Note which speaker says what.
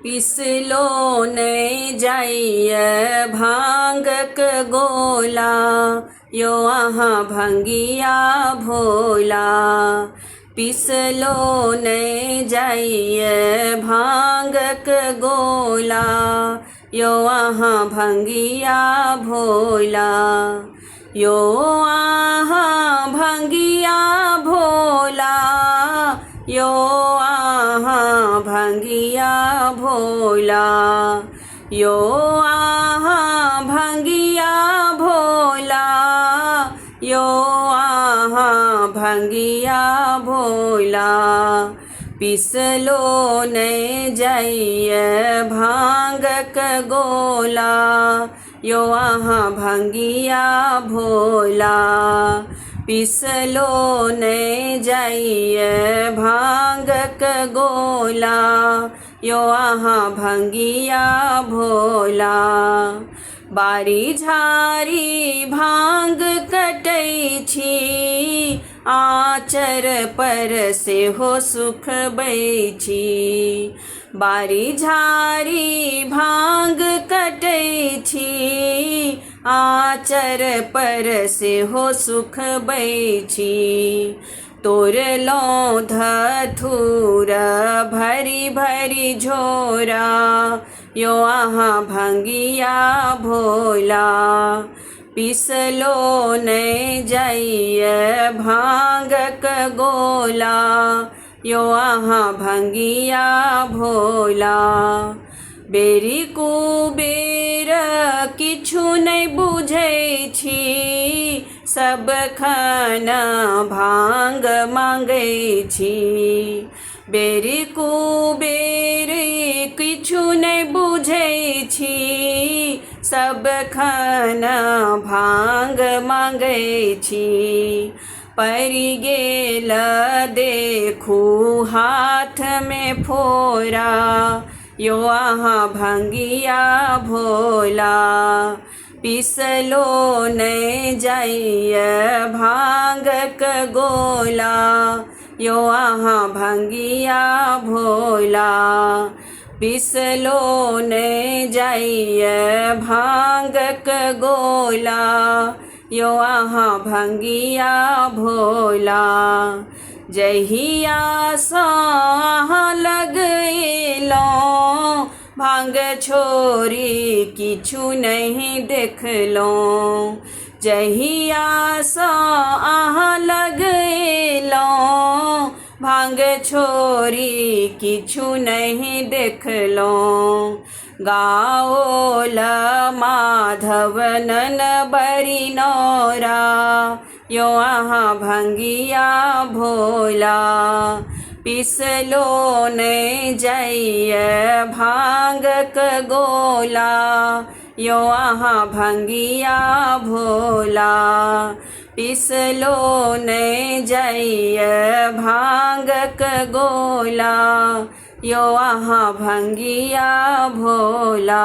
Speaker 1: पिसलो नहीं जाइए भांगक गोला, यो अहाँ भंगिया भोला। पिसलो नहीं जाइए भांगक गोला, यो अहाँ भंगिया भोला। यो अहाँ भंगिया भोला, यो अहाँ भंगिया भोला। यो अहाँ भंगिया भोला, यो अहाँ भंगिया भोला। पिसलो नहीं जाइए भांगक गोला, यो अहाँ भंगिया भोला। पिसलो नहीं जाइए भांगक गोला, यो अहाँ भंगिया भोला। बारी झारी भांग कटै छी, आचर पर से हो सुख बैठी। बारी झारी भांग कटै छी, आचर पर से हो सुख बैठी। तोड़लो धथूर भरी भरी झोरा, यो अहाँ भंगिया भोला। पिसलो नहीं जाइए भांगक गोला, यो अहाँ भंगिया भोला। बेरी कुबेर किछु नहीं बुझै छी, सब खन भांग मांगै छी। बेरी कुबेर किछु नहीं बुझै छी, सब खन भांग मांगै छी। परि गेल देखू हाथ में फोरा, यो अहाँ भंगिया भोला। पिसलो नहीं जाइए भांगक गोला, यो अहाँ भंगिया भोला। पिसलो नहीं जाइए भांगक गोला, यो अहाँ भंगिया भोला। जहिया सँ अहाँ लगेलौं भांग छोरी किछु नहीं देखलौं। जहिया सँ अहाँ लगेलौं भांग छोरी किछु नहीं देखलौं। गाओल माधव नन बरी नौरा, यो अहाँ भंगिया भोला। पिसलो नहीं जाइए भांगक गोला, यो अहाँ भंगिया भोला। पिसलो नहीं जाइए भांगक गोला, यो अहाँ भंगिया भोला।